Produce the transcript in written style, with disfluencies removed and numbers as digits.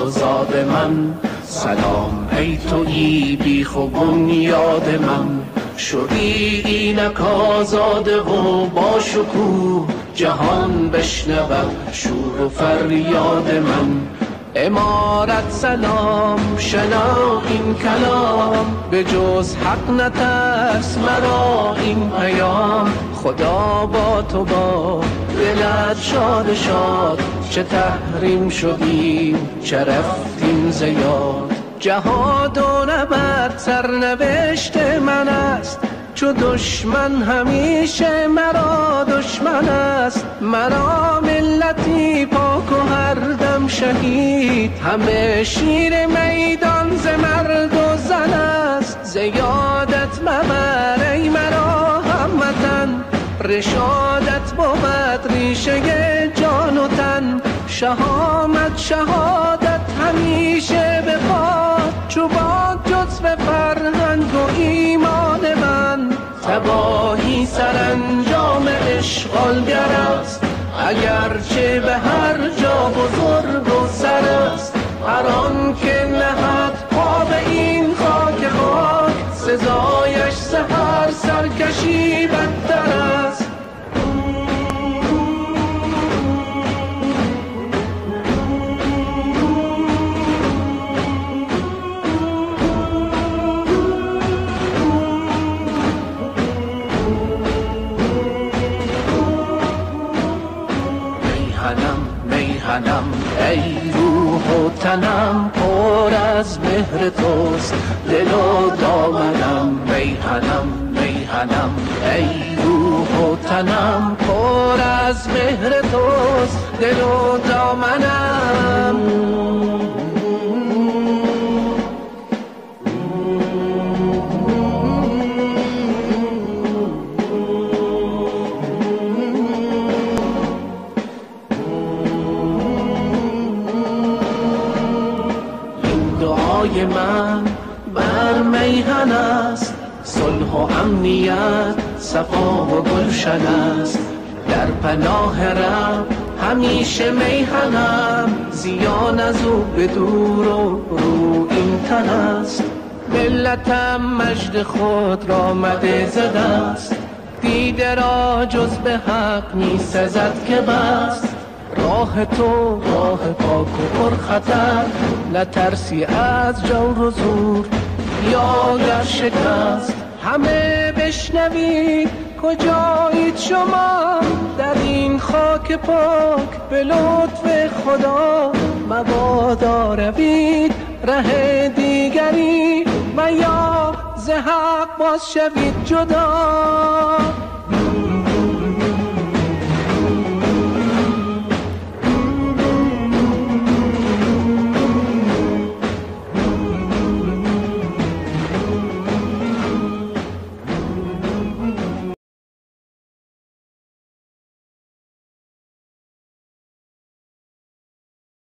آزاد من. سلام ای تویی بیخ و بنیاد من، شدی اینک آزاده و با شکوه، جهان بشنود شور و فریاد من. امارت سلام شنو این کلام، به جز حق نترس مرا این پیام. خدا با تو با دلت شاد شاد، چه تحریم شدیم چه رفتیم زیاد. جهاد و نبرد سرنوشت من است، چو دشمن همیشه مرا دشمن است. مرا ملتی پاک و هر دم شهید، همه شیر میدان ز مرد و زن است. زیادت مبر ای مرا هموطن، رشادت بود ریشه جان و تن. شهامت شهادت همیشه بباد، چو باد جزو فرهنگ و ایمان من. تباهی سرانجام اشغالگر است، اگرچه به هر جا بزرگ و سر است. هر آن که نهد پا به این خاک خاک، سزایش سحر سرکشی بدتر است. میهنم ای روح و تنم، پر از مهر توست دل و دامنم. میهنم ای روح و تنم، پر از مهر توست دل و دامنم. دعای من بر میهن است، صلح و امنیت صفا و گلشن است. در پناه رب همیشه میهنم، زیان از او به دور و رو این تن است. ملتم مجد خود را مده ز دست، دیده را جز به حق می سزد که بست. راه تو راه پاک و پرخطر، نترسی از جور و زور یا گر شکست. همه بشنوید کجایید شما، در این خاک پاک به لطف خدا. مبادا روید ره دیگری، و یا ز حق باز شوید جدا.